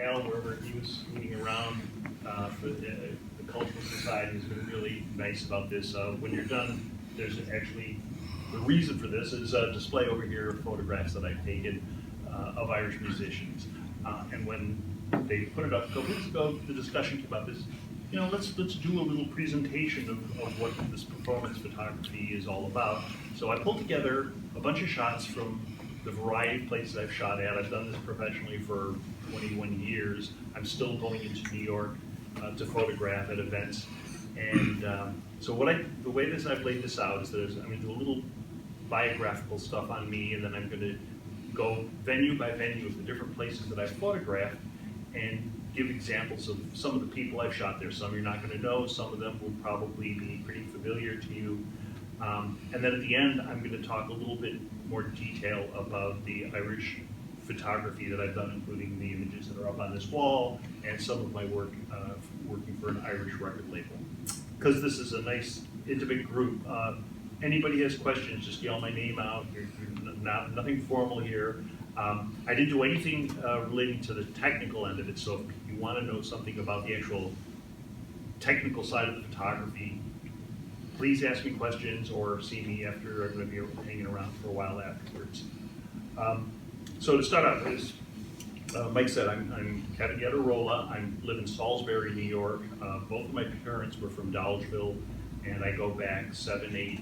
Al, wherever he was moving around for the Cultural Society, has been really nice about this. When you're done, there's actually, the reason for this is a display over here of photographs that I've taken of Irish musicians. And when they put it up a couple weeks ago, the discussion came up is, you know, let's do a little presentation of what this performance photography is all about. So I pulled together a bunch of shots from the variety of places I've shot at. I've done this professionally for 21 years. I'm still going into New York to photograph at events. And so the way I've laid this out is that I'm going to do a little biographical stuff on me, and then I'm going to go venue by venue of the different places that I've photographed and give examples of some of the people I've shot there. Some you're not going to know, some of them will probably be pretty familiar to you. And then at the end, I'm going to talk a little bit more detail about the Irish photography that I've done, including the images that are up on this wall and some of my work working for an Irish record label. Because this is a nice, intimate group, anybody has questions, just yell my name out. Nothing formal here. I didn't do anything relating to the technical end of it, so if you want to know something about the actual technical side of the photography, please ask me questions or see me after. I'm going to be hanging around for a while afterwards. So to start out, as Mike said, I'm Kevin Yatarola. I live in Salisbury, New York. Both of my parents were from Dolgeville, and I go back 7, 8,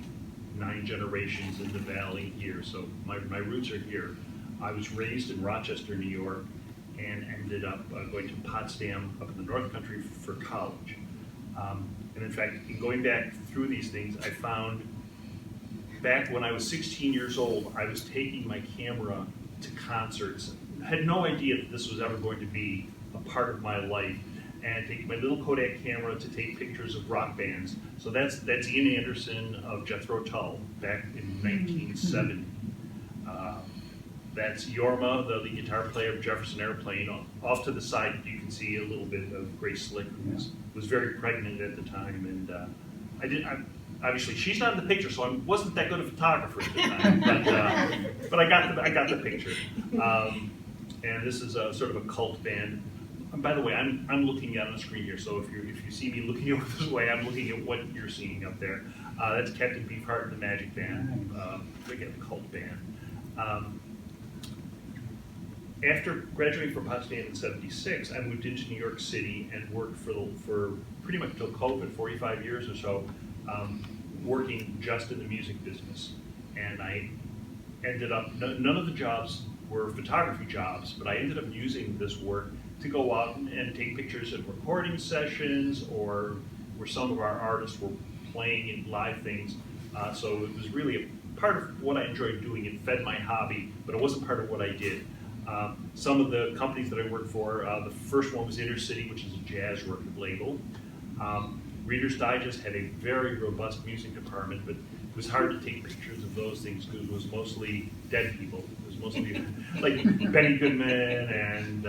9 generations in the valley here, so my roots are here. I was raised in Rochester, New York, and ended up going to Potsdam up in the North Country for college. And in fact, in going back through these things, I found back when I was 16 years old, I was taking my camera to concerts. I had no idea that this was ever going to be a part of my life. And taking my little Kodak camera to take pictures of rock bands. So that's Ian Anderson of Jethro Tull back in 1970. That's Jorma, the lead guitar player of Jefferson Airplane. Off to the side, you can see a little bit of Grace Slick, who was very pregnant at the time. And obviously, she's not in the picture, so I wasn't that good a photographer at the time. But I got the picture. And this is a sort of a cult band. And by the way, I'm looking at on the screen here, so if you see me looking over this way, I'm looking at what you're seeing up there. That's Captain Beefheart and the Magic Band, again, the cult band. After graduating from Potsdam in '76, I moved into New York City and worked for pretty much until COVID, 45 years or so, working just in the music business. And I ended up, none of the jobs were photography jobs, but I ended up using this work to go out and take pictures at recording sessions or where some of our artists were playing in live things. So it was really a part of what I enjoyed doing. It fed my hobby, but it wasn't part of what I did. Some of the companies that I worked for, the first one was Inner City, which is a jazz record label. Reader's Digest had a very robust music department, but it was hard to take pictures of those things because it was mostly dead people. It was mostly like Benny Goodman and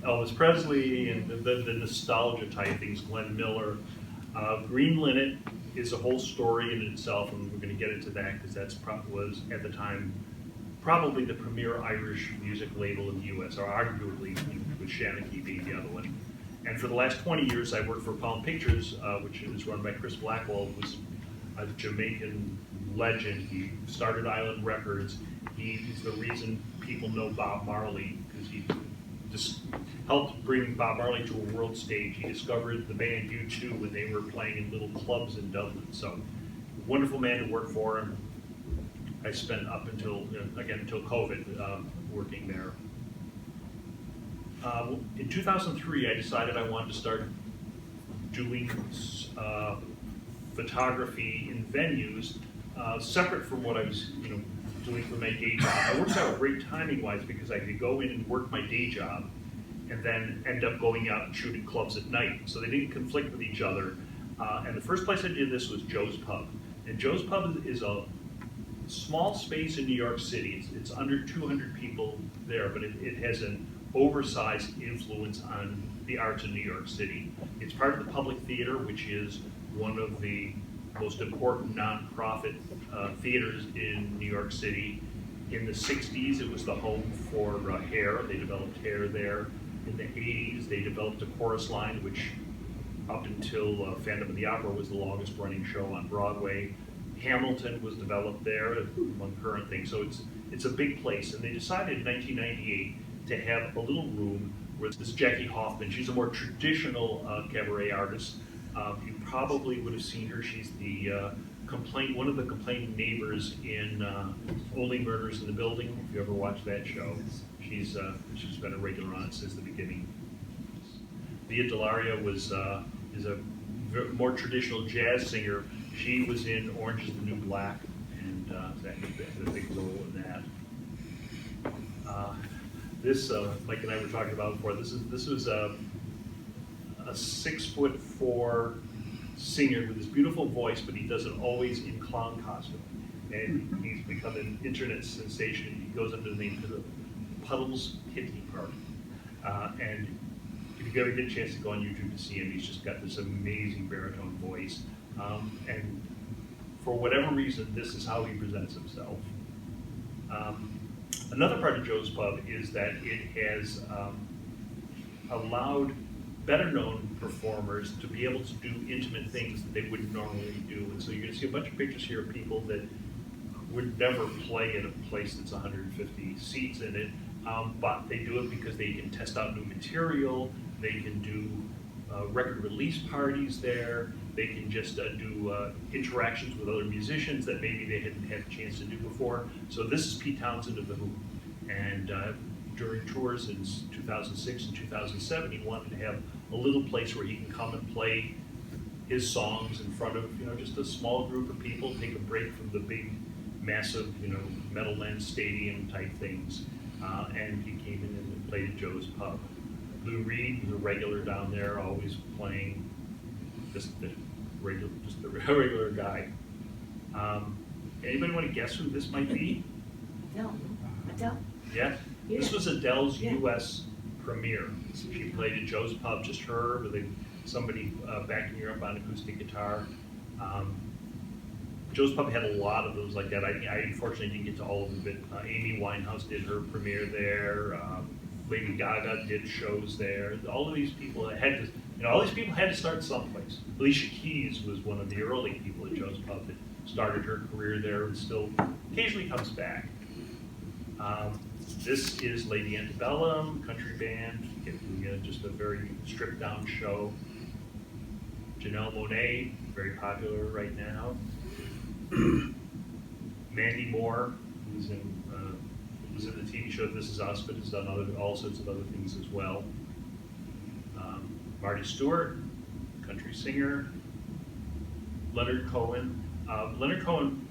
Elvis Presley and the nostalgia type things, Glenn Miller. Green Linnet is a whole story in itself, and we're going to get into that because that was at the time probably the premier Irish music label in the U.S., or arguably, with Shanachie being the other one. And for the last 20 years, I worked for Palm Pictures, which is run by Chris Blackwell, who was a Jamaican legend. He started Island Records. He's the reason people know Bob Marley, because he just helped bring Bob Marley to a world stage. He discovered the band U2 when they were playing in little clubs in Dublin. So, wonderful man to work for him. I spent up until COVID working there. In 2003, I decided I wanted to start doing photography in venues, separate from what I was, doing for my day job. It works out great timing-wise because I could go in and work my day job, and then end up going out and shooting clubs at night. So they didn't conflict with each other. And the first place I did this was Joe's Pub, and Joe's Pub is a small space in New York City. It's under 200 people there, but it has an oversized influence on the arts in New York City. It's part of the Public Theater, which is one of the most important nonprofit theaters in New York City. In the 60s, it was the home for Hair. They developed Hair there. In the 80s, they developed a chorus line, which up until Phantom of the Opera was the longest running show on Broadway. Hamilton was developed there, among current things. So it's a big place. And they decided in 1998 to have a little room where this Jackie Hoffman, she's a more traditional cabaret artist. You probably would have seen her. She's the one of the complaining neighbors in Only Murders in the Building. If you ever watched that show, she's been a regular on it since the beginning. Via Delaria is a more traditional jazz singer. She was in Orange is the New Black, and that had a big role in that. Mike and I were talking about before. This was a 6'4" singer with this beautiful voice, but he does it always in clown costume, and he's become an internet sensation. He goes under the name of Puddles Kitty Party, and if you ever get a chance to go on YouTube to see him, he's just got this amazing baritone voice, and for whatever reason, this is how he presents himself. Another part of Joe's Pub is that it has allowed better-known performers to be able to do intimate things that they wouldn't normally do. And so you're going to see a bunch of pictures here of people that would never play in a place that's 150 seats in it, but they do it because they can test out new material, they can do record release parties there, they can just do interactions with other musicians that maybe they hadn't had a chance to do before. So this is Pete Townsend of The Who, and during tours in 2006 and 2007, he wanted to have a little place where he can come and play his songs in front of, just a small group of people, take a break from the big, massive, Meadowlands Stadium type things. And he came in and played at Joe's Pub. Lou Reed was a regular down there, always playing, just the regular guy. Anybody want to guess who this might be? Adele. Yeah? This was Adele's U.S. premiere. She played at Joe's Pub, just her, with somebody backing her up on acoustic guitar. Joe's Pub had a lot of those like that. I unfortunately didn't get to all of them, but Amy Winehouse did her premiere there. Lady Gaga did shows there. All of these people had to start someplace. Alicia Keys was one of the early people at Joe's Pub that started her career there and still occasionally comes back. This is Lady Antebellum, country band, just a very stripped down show. Janelle Monáe, very popular right now. Mandy Moore, who's in the TV show This Is Us, but has done all sorts of other things as well. Marty Stewart, country singer. Leonard Cohen. Leonard Cohen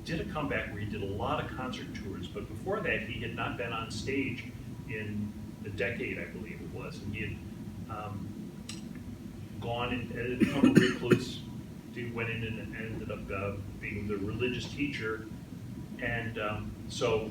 did a comeback where he did a lot of concert tours, but before that he had not been on stage in a decade, I believe it was, and he had gone and become a recluse. He went in and ended up being the religious teacher, and so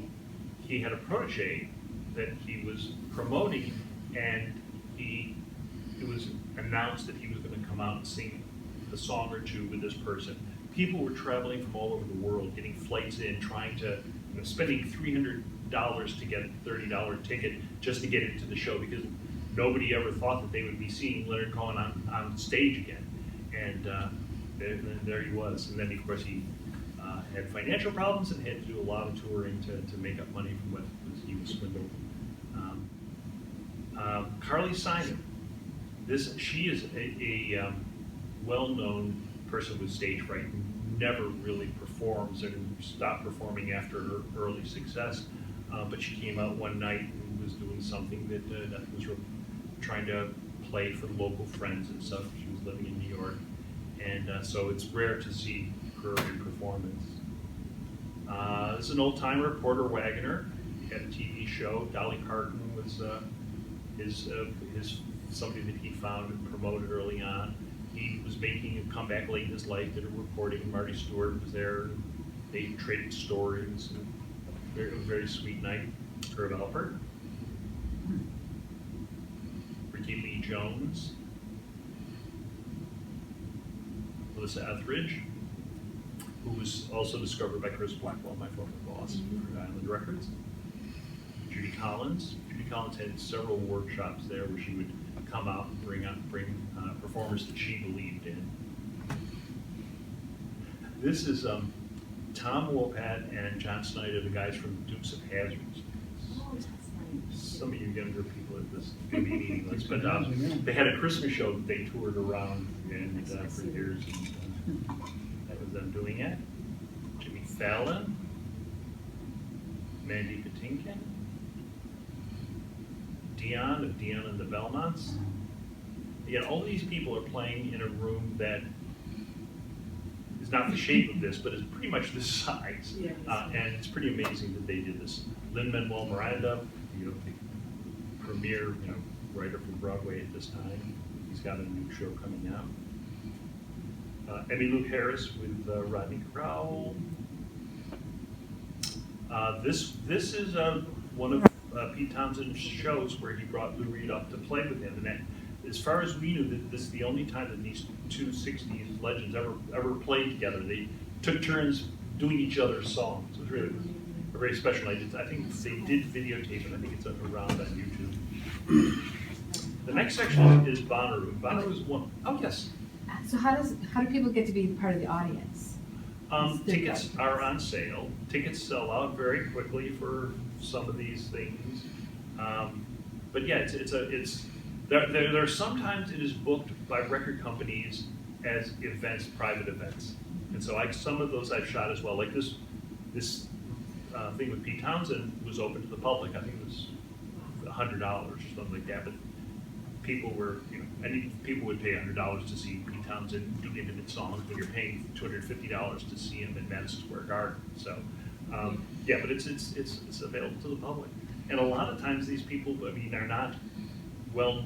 he had a protege that he was promoting, and it was announced that he was going to come out and sing a song or two with this person. People were traveling from all over the world, getting flights in, trying to, spending $300 to get a $30 ticket just to get into the show, because nobody ever thought that they would be seeing Leonard Cohen on stage again. And there he was. And then, of course, he had financial problems and had to do a lot of touring to make up money from what he was swindled. Carly Simon. She is a well-known person with stage fright who never really performs and stopped performing after her early success. But she came out one night and was doing something that was trying to play for local friends and stuff. She was living in New York. And so it's rare to see her in performance. This is an old-timer, Porter Wagoner. He had a TV show. Dolly Parton was somebody that he found and promoted early on. He was making a comeback late in his life, did a recording. Marty Stewart was there. They traded stories. It was a very sweet night. Herb Alpert. Ricky Lee Jones. Melissa Etheridge, who was also discovered by Chris Blackwell, my former boss, for Island Records. Judy Collins. Judy Judy Collins had several workshops there where she would come out and bring performers that she believed in. This is Tom Wopat and John Snyder, the guys from Dukes of Hazzard. Oh, that's nice. Some of you younger people at this may be meaningless, but they had a Christmas show that they toured around and for years. And, that was them doing it. Jimmy Fallon, Mandy Patinkin, Dion of Dion and the Belmonts. Again, all these people are playing in a room that is not the shape of this, but is pretty much this size. Yeah, and it's pretty amazing that they did this. Lin-Manuel Miranda, the premier, writer for Broadway at this time. He's got a new show coming out. Emmylou Harris with Rodney Crowell. This is one of Pete Townshend's shows where he brought Lou Reed up to play with him, and that, as far as we knew, this is the only time that these two '60s legends ever played together. They took turns doing each other's songs. It was really a very special night. I think they did videotape it. I think it's around on YouTube. The next section is Bonnaroo. Bonnaroo is one. Oh yes. So how do people get to be part of the audience? Tickets are on sale. Tickets sell out very quickly for some of these things. But yeah, there sometimes it is booked by record companies as events, private events, and so some of those I've shot as well. Like this thing with Pete Townshend was open to the public. I think it was $100 or something like that. But people were, people would pay $100 to see Pete Townshend do intimate songs, but you're paying $250 to see him in Madison Square Garden. So, yeah, but it's available to the public. And a lot of times these people, are not, well,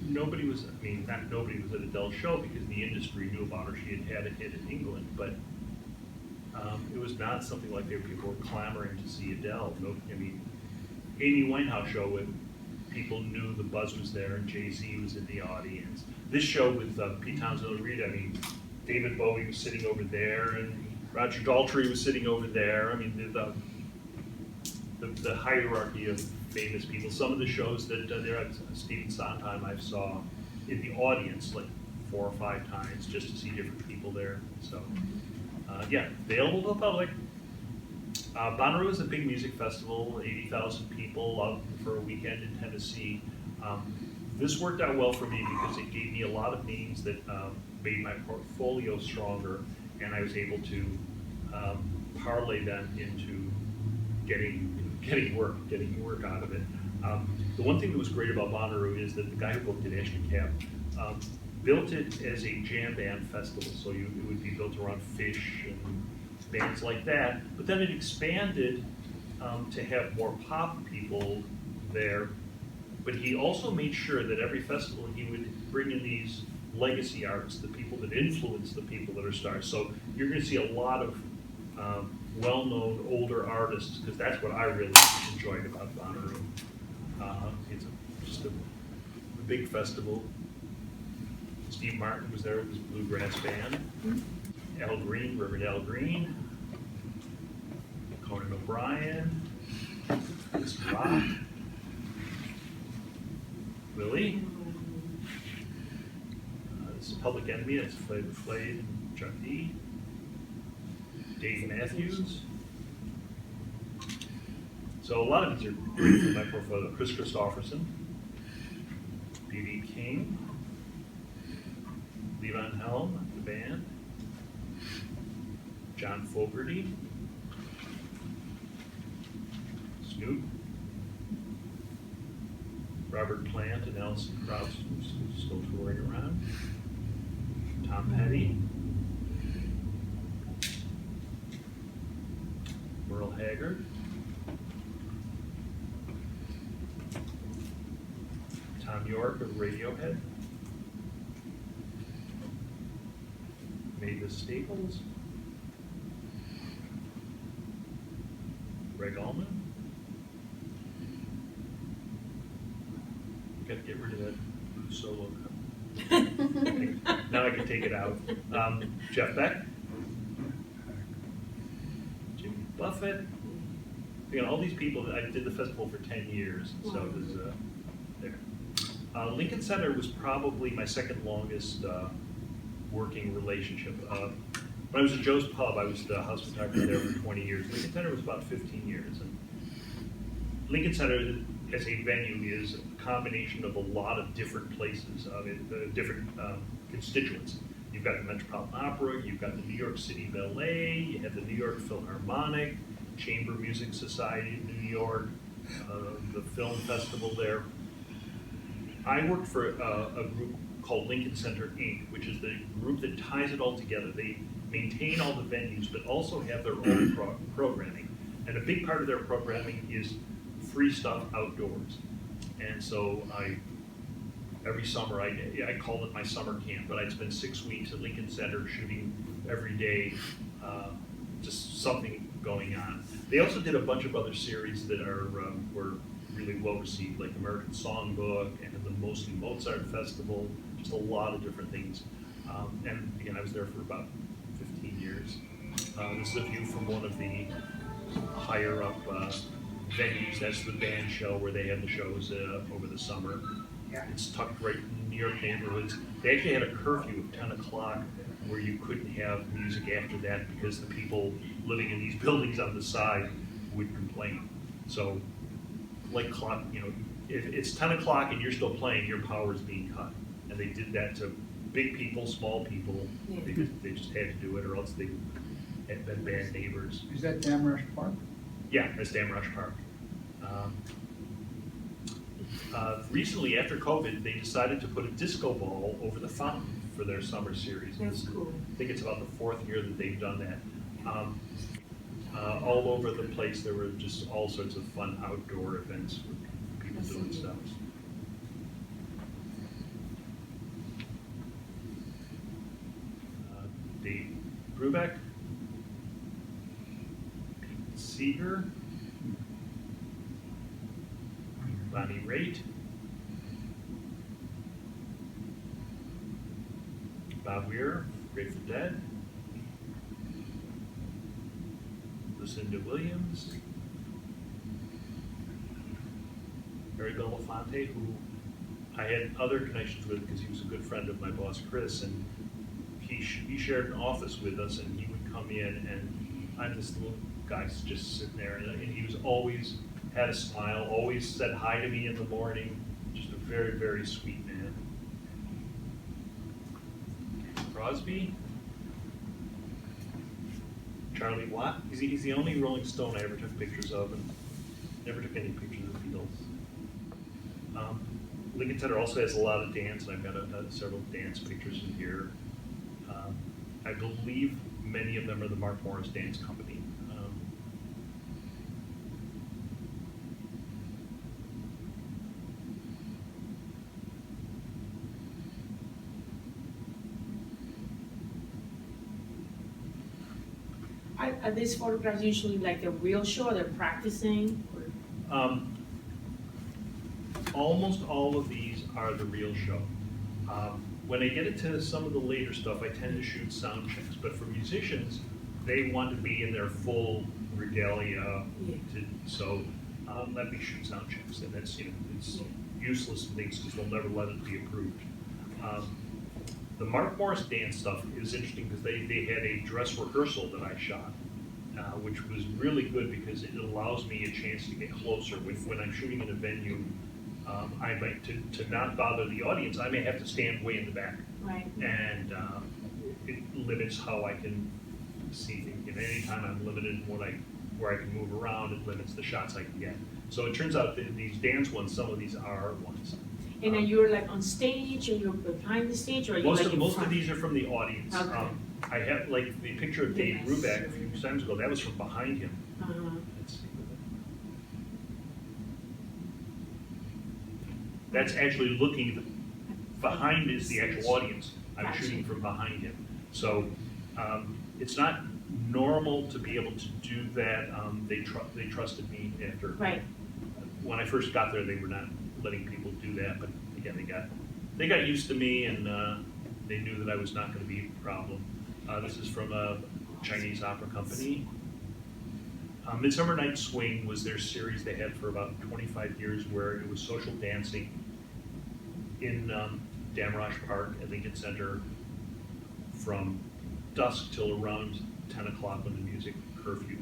nobody was at Adele's show because the industry knew about her. She had a hit in England, but it was not something like people were clamoring to see Adele. Amy Winehouse show with people knew the buzz was there and Jay-Z was in the audience. This show with Pete Townshend and Rita, David Bowie was sitting over there and Roger Daltrey was sitting over there. The hierarchy of famous people. Some of the shows that they're at Stephen Sondheim I saw in the audience like 4 or 5 times just to see different people there. So yeah, available to the public. Bonnaroo is a big music festival, 80,000 people out for a weekend in Tennessee. This worked out well for me because it gave me a lot of names that made my portfolio stronger, and I was able to parlay them into getting work out of it. The one thing that was great about Bonnaroo is that the guy who booked it, Ashton Cap, built it as a jam band festival, so it would be built around Fish and bands like that, but then it expanded to have more pop people there, but he also made sure that every festival he would bring in these legacy artists, the people that influence the people that are stars. So you're going to see a lot of well-known older artists, because that's what I really enjoyed about Bonnaroo. It's just a big festival. Steve Martin was there with his bluegrass band. Al Green, Reverend Al Green, Conan O'Brien, Mr. Rock, Willie. This is Public Enemy, that's Flavor Flav and Chuck D. Dave Matthews. So a lot of these are great for my portfolio. Chris Christopherson, B.B. King, Levon Helm, the band, John Fogerty, Snoop, Robert Plant and Alison Krauss, who's still touring around, Tom Petty, Merle Haggard, Tom York of Radiohead, Mavis Staples, Greg Allman. Got to get rid of that solo cup. Now I can take it out. Jeff Beck, Jimmy Buffett, again, all these people, I did the festival for 10 years, so it was there. Lincoln Center was probably my second longest working relationship. When I was at Joe's Pub, I was the house photographer there for 20 years. Lincoln Center was about 15 years. And Lincoln Center as a venue is a combination of a lot of different places, different constituents. You've got the Metropolitan Opera, you've got the New York City Ballet, you have the New York Philharmonic, Chamber Music Society of New York, the film festival there. I worked for a group called Lincoln Center Inc., which is the group that ties it all together. They maintain all the venues, but also have their own programming. And a big part of their programming is free stuff outdoors. And so every summer, I call it my summer camp, but I'd spend 6 weeks at Lincoln Center shooting every day, just something going on. They also did a bunch of other series that were really well received, like American Songbook and the Mostly Mozart Festival, just a lot of different things. And again, I was there for about 15 years. This is a view from one of the higher up venues. That's the band show where they had the shows over the summer. It's tucked right in New York neighborhoods. They actually had a curfew of 10 o'clock where you couldn't have music after that because the people living in these buildings on the side would complain. So, like clock, if it's 10 o'clock and you're still playing, your power is being cut. And they did that to big people, small people. Yeah. They just had to do it, or else they had been bad neighbors. Is that Damrush Park? Yeah, that's Damrush Park. Recently, after COVID, they decided to put a disco ball over the fountain for their summer series. That's cool. I think it's about the 4th year that they've done that. All over the place, there were just all sorts of fun outdoor events with people doing stuff. Dave Brubeck, Pete Seeger, Bonnie Raitt, Bob Weir, Grateful Dead, Lucinda Williams, Harry Belafonte, who I had other connections with because he was a good friend of my boss Chris, and he shared an office with us, and he would come in, and I'm this little guy just sitting there, and he was always had a smile, always said hi to me in the morning, just a very, very sweet man. Crosby, Charlie Watt. He's the only Rolling Stone I ever took pictures of, and never took any pictures of the Beatles. Lincoln Center also has a lot of dance, and I've got several dance pictures in here. I believe many of them are the Mark Morris Dance Company. Are these photographs usually like a real show? They're practicing? Or? Almost all of these are the real show. When I get into some of the later stuff, I tend to shoot sound checks. But for musicians, they want to be in their full regalia. Yeah. So let me shoot sound checks, and that's it's useless things because they'll never let it be approved. The Mark Morris dance stuff is interesting because they had a dress rehearsal that I shot, which was really good because it allows me a chance to get closer. When I'm shooting in a venue, I might, to not bother the audience, I may have to stand way in the back. Right. And it limits how I can see things. Anytime I'm limited in where I can move around, it limits the shots I can get. So it turns out that these dance ones, some of these are ones. And then you're like on stage, or you're behind the stage, or are you Most like of in most front? of these are from the audience. Okay. I have like the picture of Dave Yes. Brubeck a few times ago. That was from behind him. Uh-huh. Let's see. That's actually looking behind is the actual audience. I'm Gotcha. shooting from behind him. So it's not normal to be able to do that. They trusted me after. Right. When I first got there, they were not letting people do that, but again, they got used to me, and they knew that I was not going to be a problem. This is from a Chinese opera company. Midsummer Night's Swing was their series they had for about 25 years, where it was social dancing in Damrosch Park at Lincoln Center from dusk till around 10 o'clock when the music curfew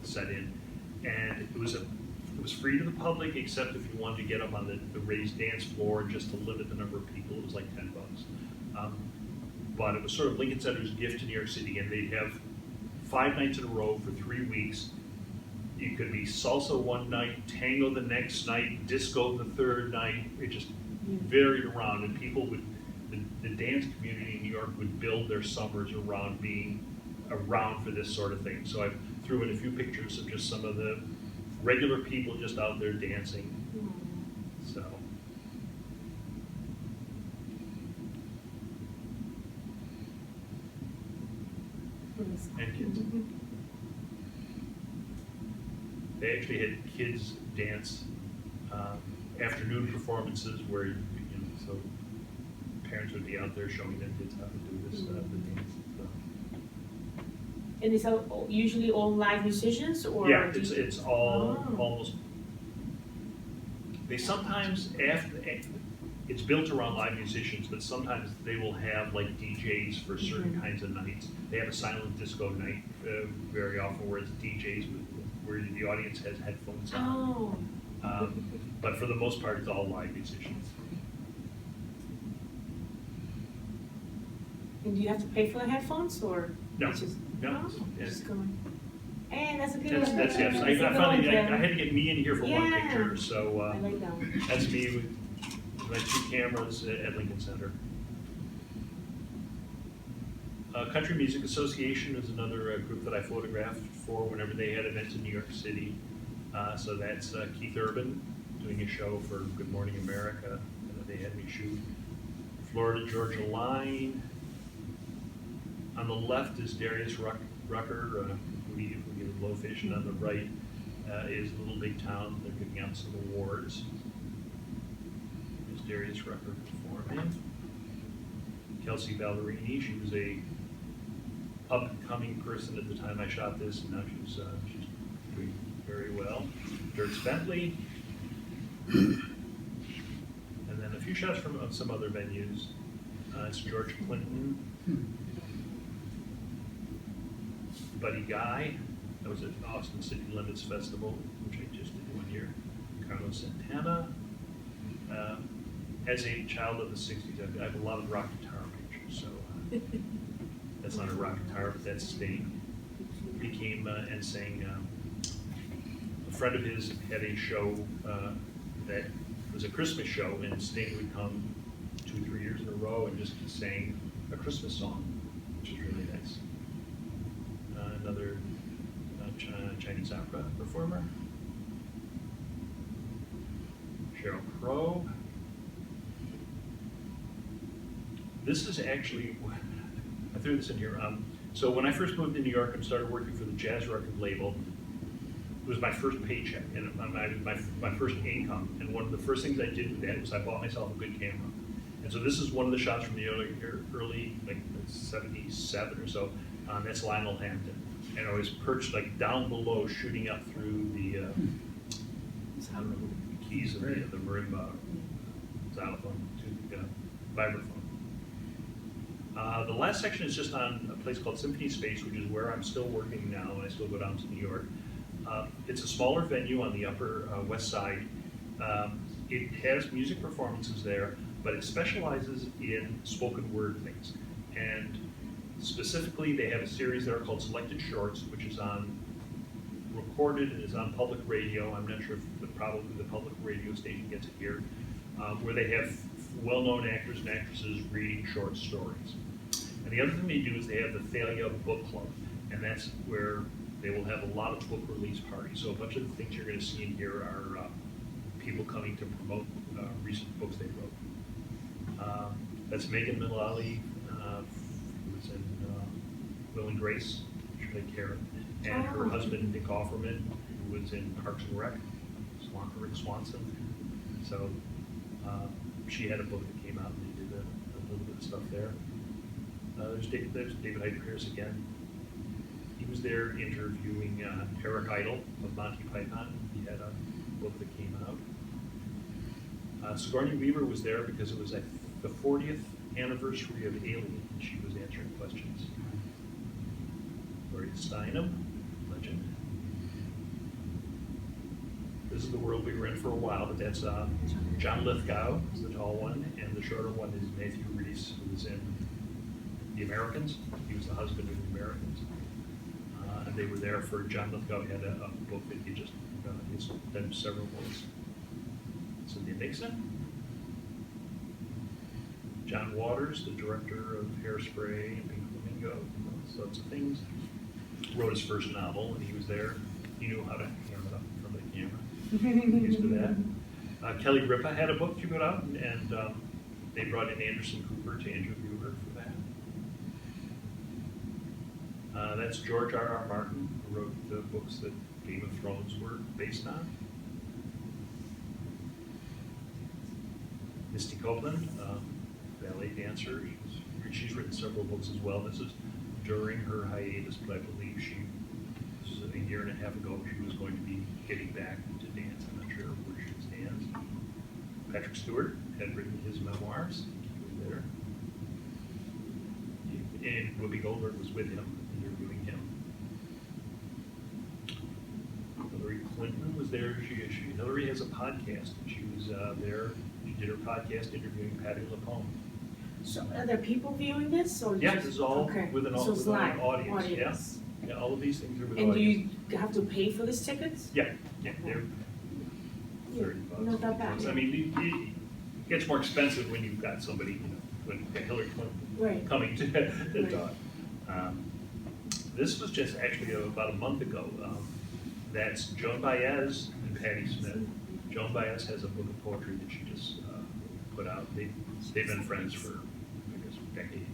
set in. And it was free to the public, except if you wanted to get up on the raised dance floor just to limit the number of people, it was like $10. But it was sort of Lincoln Center's gift to New York City, and they'd have 5 nights in a row for 3 weeks. It could be salsa one night, tango the next night, disco the third night. It just varied around, and people would, the dance community in New York would build their summers around being around for this sort of thing. So I threw in a few pictures of just some of the regular people just out there dancing. So. And kids. They actually had kids dance afternoon performances where, you know, so parents would be out there showing their kids how to do this, the dance. So. And is that usually all live musicians, or? Yeah, it's all almost. They sometimes it's built around live musicians, but sometimes they will have like DJs for certain kinds of nights. They have a silent disco night very often, where it's DJs where the audience has headphones on. Oh. But for the most part, it's all live musicians. And do you have to pay for the headphones, or? No, it's just, no. Just going. Hey, that's a good one. That's yes. I found I had to get me in here for one picture, so I like that one. that's me with my 2 cameras at Lincoln Center. Country Music Association is another group that I photographed for whenever they had events in New York City. So that's Keith Urban doing a show for Good Morning America that they had me shoot. Florida Georgia Line. On the left is Darius Rucker, we get a Blowfish, and on the right is Little Big Town. They're giving out some awards. There's Darius Rucker performing. Kelsey Ballerini, she was a up-and-coming person at the time I shot this, and now she's doing very well. Dirk Bentley. And then a few shots from some other venues. It's George Clinton. Buddy Guy, that was at Austin City Limits Festival, which I just did one year. Carlos Santana. As a child of the 60s, I have a lot of rock guitar pictures, so that's not a rock guitar, but that's Sting. Became and sang. A friend of his had a show that was a Christmas show, and Sting would come 2 or 3 years in a row and just sang a Christmas song, which is really nice. Another Chinese opera performer. Sheryl Crow. This is actually, I threw this in here. So when I first moved to New York and started working for the jazz record label, it was my first paycheck and my first income. And one of the first things I did with that was I bought myself a good camera. And so this is one of the shots from the early like 77 or so. That's Lionel Hampton. And I was perched like down below, shooting up through the keys of the marimba, xylophone, to vibraphone. The last section is just on a place called Symphony Space, which is where I'm still working now, and I still go down to New York. It's a smaller venue on the Upper West Side. It has music performances there, but it specializes in spoken word things. And specifically, they have a series there called Selected Shorts, which is recorded and is on public radio. I'm not sure if probably the public radio station gets it here, where they have well-known actors and actresses reading short stories. And the other thing they do is they have the Thalia Book Club, and that's where they will have a lot of book release parties. So a bunch of the things you're going to see in here are people coming to promote recent books they wrote. That's Megan Mullally, who was in Will and Grace, she played Karen, and her husband Nick Offerman, who was in Parks and Rec, Rick Swanson. So she had a book that came out, and they did a little bit of stuff there. There's David Hyde Pierce again. He was there interviewing Eric Idle of Monty Python. He had a book that came out. Sigourney Weaver was there because it was the 40th anniversary of Alien, and she was answering questions. Gloria Steinem, legend. This is the world we were in for a while, but that's John Lithgow is the tall one, and the shorter one is Matthew Rhys, who was in The Americans. He was the husband of The Americans. And they were there for, John Lithgow had a book that he just, he's done several books. Cynthia Nixon. John Waters, the director of Hairspray and Pink Flamingo, those sorts of things. Wrote his first novel, and he was there. He knew how to ham it up in front of the camera. Used to that. Kelly Ripa had a book she put out, and they brought in Anderson Cooper to interview her for that. That's George R.R. Martin, who wrote the books that Game of Thrones were based on. Misty Copeland, ballet dancer. She's written several books as well. This is during her hiatus, but I believe this was a year and a half ago, she was going to be getting back into dance. I'm not sure where she stands. Patrick Stewart had written his memoirs. He was there. And Whoopi Goldberg was with him, interviewing him. Hillary Clinton was there. Hillary has a podcast, and she was there. She did her podcast interviewing Patti LuPone. So are there people viewing this, or Yeah, just, this is all okay. with an So it's live audience. Yeah, all of these things are with And do audience. you have to pay for these tickets? Yeah, they're $30. Not that bad. I mean, it gets more expensive when you've got somebody, when Hillary Clinton Right. coming to talk. This was just actually about a month ago. That's Joan Baez and Patti Smith. Joan Baez has a book of poetry that she just put out. They've been friends for, I guess, decades.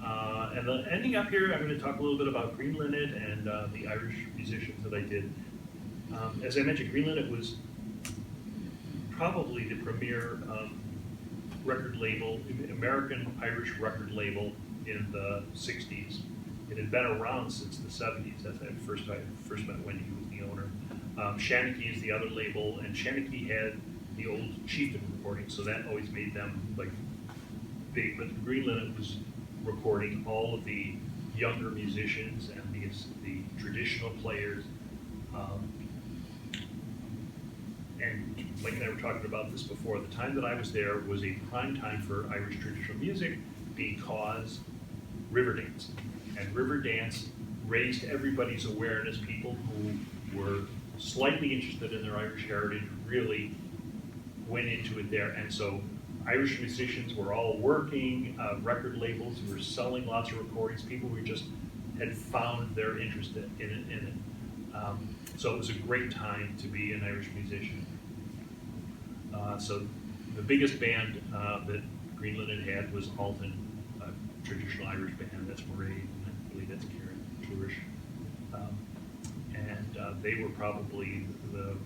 And the ending up here, I'm going to talk a little bit about Green Linnet and the Irish musicians that I did. As I mentioned, Green Linnet was probably the premier record label, American Irish record label in the 60s. It had been around since the 70s. That's when I first met Wendy, who was the owner. Shanachie is the other label, and Shanachie had the old Chieftain recording, so that always made them like big. But Green Linnet was recording all of the younger musicians and the traditional players. And Mike and I were talking about this before. The time that I was there was a prime time for Irish traditional music because Riverdance. And Riverdance raised everybody's awareness. People who were slightly interested in their Irish heritage really went into it there. And so Irish musicians were all working, record labels were selling lots of recordings. People who just had found their interest in it. So it was a great time to be an Irish musician. So the biggest band that Green Linnet had was Alton, a traditional Irish band. That's Mairead, and I believe that's Kieran Tourish. And they were probably the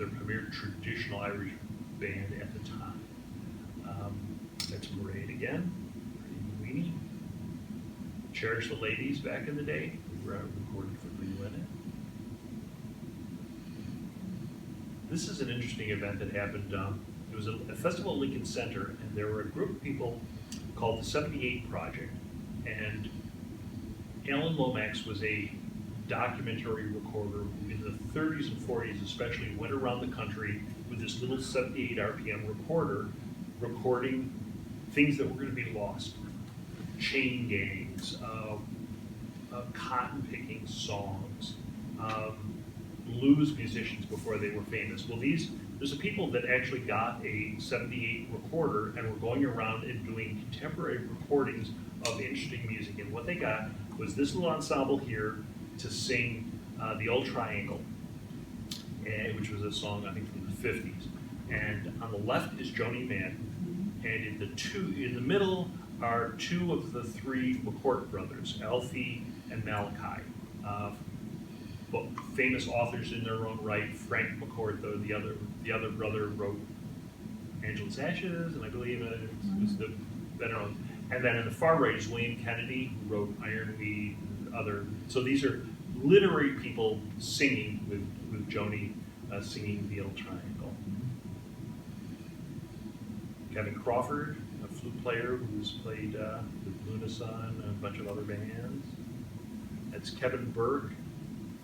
premier traditional Irish band at the time. That's Mairead again, Weenie. Cherish the Ladies back in the day. We were recorded for Green Linnet. This is an interesting event that happened. It was a festival at Lincoln Center, and there were a group of people called the 78 Project. And Alan Lomax was a documentary recorder who in the 30s and 40s especially went around the country with this little 78 RPM recorder recording things that were going to be lost. Chain gangs, cotton picking songs, blues musicians before they were famous. Well, there's a people that actually got a 78 recorder and were going around and doing contemporary recordings of interesting music. And what they got was this little ensemble here to sing The Old Triangle, which was a song, I think, from the 50s. And on the left is Joni Mann, and in the middle are two of the three McCourt brothers, Alfie and Malachi. Famous authors in their own right. Frank McCourt, though, the other brother, wrote Angela's Ashes, and I believe it was the better known. And then in the far right is William Kennedy, who wrote Ironweed, other. So these are literary people singing with Joni singing the El Triangle. Kevin Crawford, a flute player who's played with Lunason and a bunch of other bands. That's Kevin Burke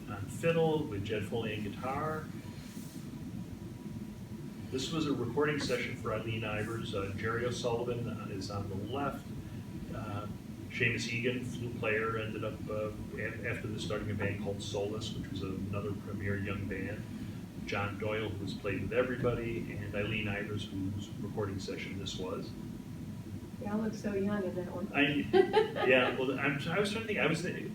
on fiddle with Jed Foley on guitar. This was a recording session for Eileen Ivers. Jerry O'Sullivan is on the left. Seamus Egan, flute player, ended up, after this, starting a band called Solace, which was another premier young band. John Doyle, who's played with everybody, and Eileen Ivers, whose recording session this was. Y'all look so young in that one. Yeah, well, I was trying to think.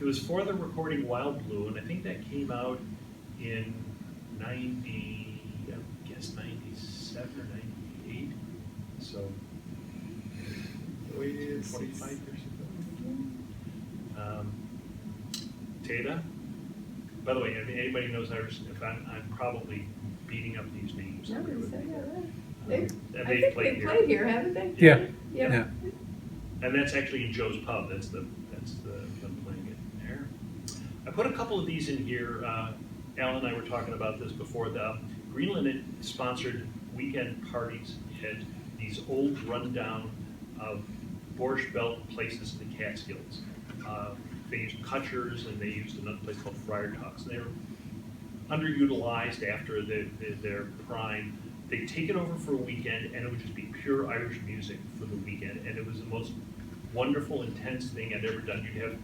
It was for the recording Wild Blue, and I think that came out in 97 or 98. So, 25 years ago. Tata. By the way, if anybody knows Irish, if I'm probably beating up these names. No, you said that right. And they've played here. Played here, haven't they? Yeah. Yep. Yeah. And that's actually in Joe's Pub. That's them playing it there. I put a couple of these in here. Alan and I were talking about this before. The Green Linnet sponsored weekend parties at these old rundown Borscht Belt places in the Catskills. They used Kutchers and they used another place called Friar Tuck's. They were underutilized after their prime. They'd take it over for a weekend and it would just be pure Irish music for the weekend. And it was the most wonderful, intense thing I'd ever done. You'd have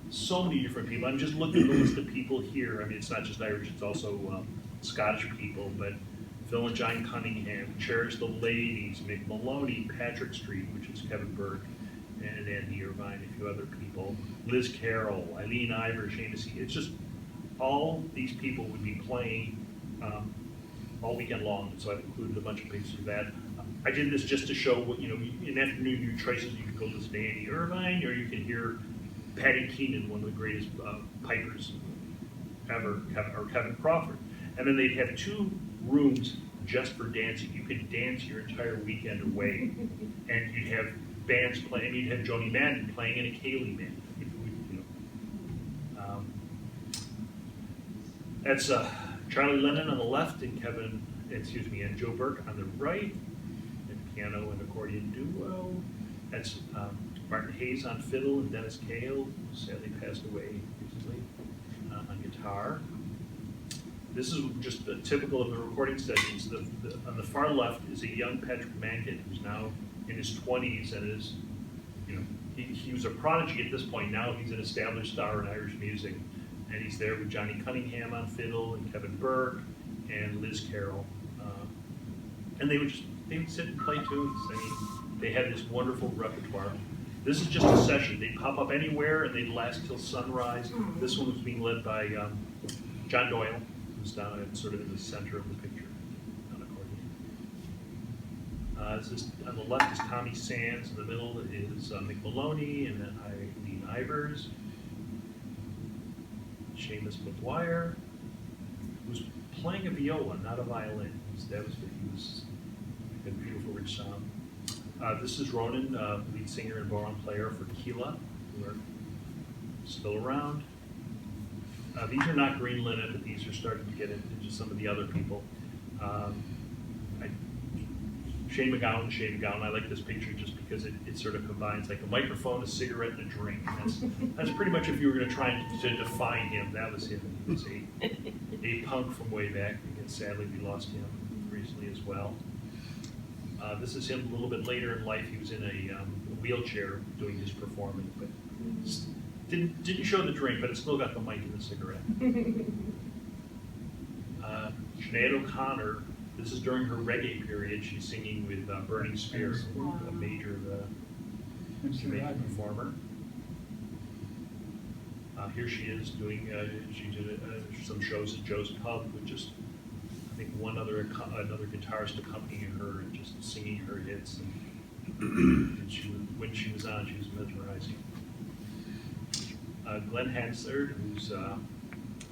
so many different people. I'm just looking at the list of people here. I mean, it's not just Irish, it's also Scottish people, but Phil and John Cunningham, Cherish the Ladies, Mick Maloney, Patrick Street, which is Kevin Burke, and Andy Irvine, a few other people, Liz Carroll, Eileen Ivers, Seamus Egan. It's just all these people would be playing all weekend long, so I've included a bunch of pictures of that. I did this just to show what, in afternoon you traces, you can go listen to Andy Irvine, or you can hear Patty Keenan, one of the greatest pipers ever, Kevin Crawford. And then they'd have two rooms just for dancing. You could dance your entire weekend away, and you'd have bands playing. You'd have Joni Madden playing in a Kaylee band. That's Charlie Lennon on the left, and and Joe Burke on the right, and piano and accordion duo. That's Martin Hayes on fiddle and Dennis Cale, who sadly passed away recently, on guitar. This is just typical of the recording sessions. On the far left is a young Patrick Mankin, who's now in his 20s and is, he was a prodigy at this point. Now he's an established star in Irish music. And he's there with Johnny Cunningham on fiddle and Kevin Burke and Liz Carroll. And they would sit and play tunes. I mean, they had this wonderful repertoire. This is just a session. They'd pop up anywhere and they'd last till sunrise. This one was being led by John Doyle, who's down at sort of in the center of the picture on accordion. On the left is Tommy Sands. In the middle is Mick Maloney and then Eileen Ivers. Seamus McGuire, who's playing a viola, not a violin. He was a beautiful, rich sound. This is Ronan, lead singer and bodhrán player for Keela, who are still around. These are not Green Linnet, but these are starting to get into some of the other people. Shane McGowan. I like this picture just because it sort of combines like a microphone, a cigarette, and a drink. That's pretty much, if you were going to try to define him, that was him. He was a punk from way back. Again, sadly, we lost him recently as well. This is him a little bit later in life. He was in a wheelchair doing his performing, but didn't show the drink, but it still got the mic and the cigarette. Sinead O'Connor. This is during her reggae period. She's singing with Burning Spear, a major Jamaican performer. Here she is doing, she did some shows at Joe's Pub with just, I think, another guitarist accompanying her and just singing her hits. And when she was on, she was mesmerizing. Glenn Hansard, who's,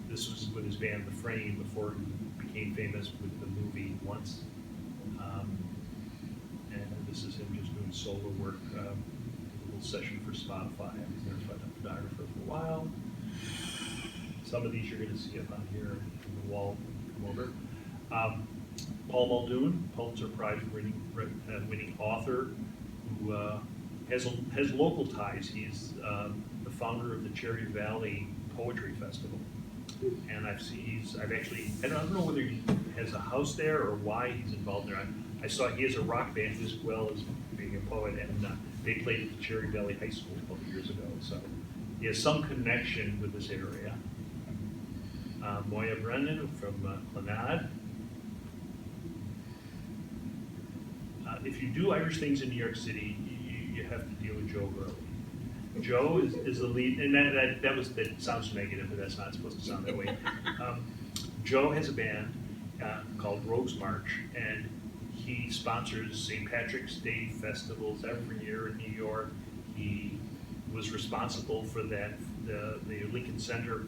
this was with his band The Frame before he became famous with the movie Once. And this is him just doing solo work, a little session for Spotify. I was there about photographer for a while. Some of these you're gonna see up on here in the wall, come over. Paul Muldoon, Pulitzer Prize winning author, who has local ties. He's the founder of the Cherry Valley Poetry Festival. And I've actually, I don't know whether he has a house there or why he's involved there. I saw he has a rock band as well as being a poet, and they played at the Cherry Valley High School a couple of years ago. So he has some connection with this area. Moya Brennan from Glenad. If you do Irish things in New York City, you have to deal with Joe Gurley. Joe is the lead, and that sounds negative, but that's not supposed to sound that way. Joe has a band called Rogues March, and he sponsors St. Patrick's Day festivals every year in New York. He was responsible for that, the Lincoln Center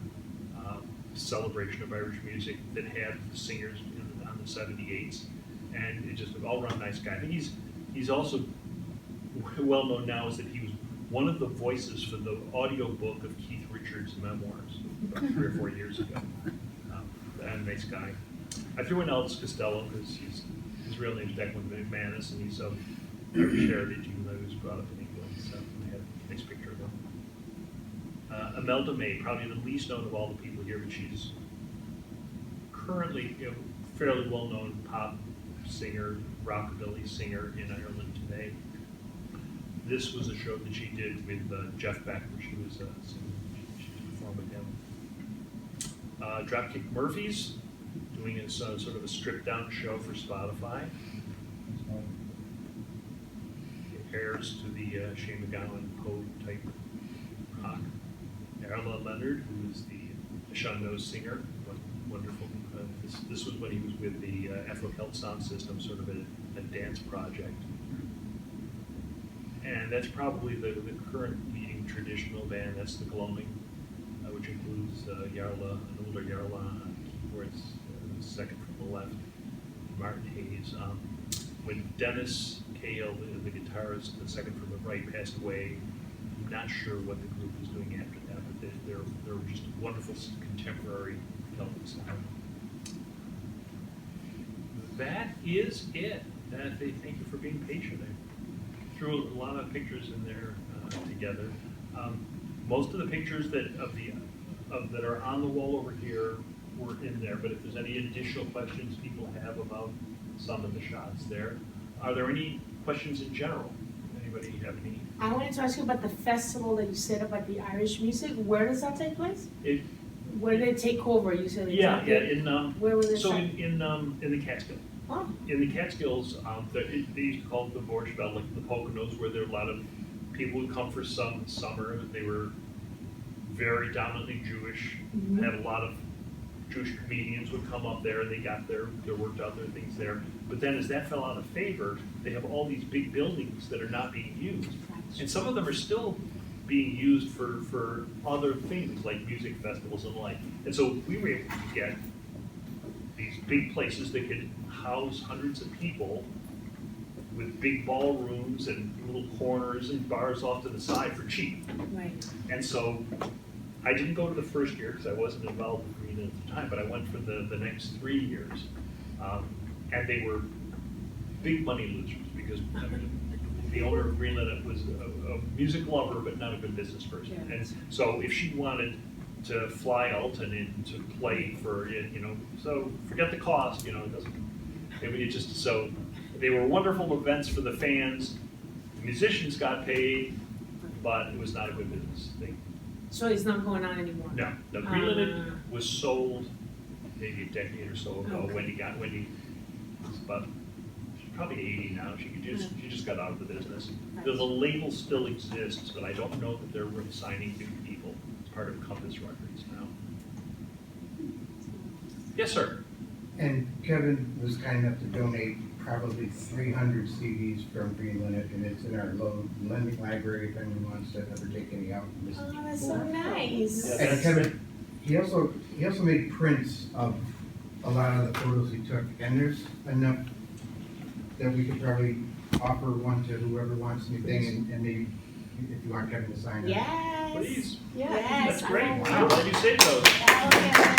celebration of Irish music that had the singers on the 78s, and it's just an all-around nice guy. I think he's also well known now is that he was one of the voices for the audio book of Keith Richards' memoirs about 3 or 4 years ago. And nice guy. I threw in Elvis Costello because his real name's Declan McManus, and he's of Irish heritage, even though he was brought up in England. So I had a nice picture of him. Imelda May, probably the least known of all the people here, but she's currently fairly well-known pop singer, rockabilly singer in Ireland today. This was a show that she did with Jeff Beck, where she was she performed with him. Dropkick Murphys, doing a sort of a stripped-down show for Spotify. It airs to the Shane MacGowan Poe type rock. Erla Leonard, who is the Sean Nose singer, wonderful. This was when he was with the Afro Celt Sound System, sort of a dance project. And that's probably the current leading traditional band. That's the Gloaming, which includes Yarla, an older Yarla on keyboards, second from the left, Martin Hayes. When Dennis Cahill, the guitarist, the second from the right, passed away, I'm not sure what the group was doing after that, but they're just a wonderful contemporary Celtic sound. That is it. Thank you for being patient. I threw a lot of pictures in there together. Most of the pictures that are on the wall over here were in there, but if there's any additional questions people have about some of the shots there. Are there any questions in general? Anybody have any? I wanted to ask you about the festival that you said about the Irish music. Where does that take place? Where did it take over? You said where was it? So in the Catskills. Oh. In the Catskills, they used to call it the Borscht Belt, like the Poconos, where there are a lot of people who come for summer. They were very dominantly Jewish. Mm-hmm. Had a lot of Jewish comedians would come up there, and they got their worked out their things there. But then, as that fell out of favor, they have all these big buildings that are not being used, and some of them are still being used for other things like music festivals and the like. And so we were able to get these big places that could house hundreds of people with big ballrooms and little corners and bars off to the side for cheap. Right. And so I didn't go to the first year because I wasn't involved with Green Linnet at the time, but I went for the next 3 years. And they were big money losers because the owner of Green Linnet was a music lover but not a good business person. Yeah. And so if she wanted to fly Elton in to play for it, so forget the cost, it doesn't, so they were wonderful events for the fans. The musicians got paid, but it was not a good business thing. So it's not going on anymore? No, the Green Linnet was sold maybe a decade or so ago. Okay. Wendy was about, she's probably 80 now. She just got out of the business. Right. The label still exists, but I don't know that they're signing new people. It's part of Compass Records now. Yes, sir. And Kevin was kind enough to donate probably 300 CDs from Green Linnet, and it's in our lending library if anyone wants to ever take any out and listen. Oh, that's so nice. Yeah, And Kevin, he also made prints of a lot of the photos he took, and there's enough that we could probably offer one to whoever wants anything, and maybe if you want Kevin to sign it. Yes. Please. Yes. That's great. I I'm will. glad you saved those. Okay.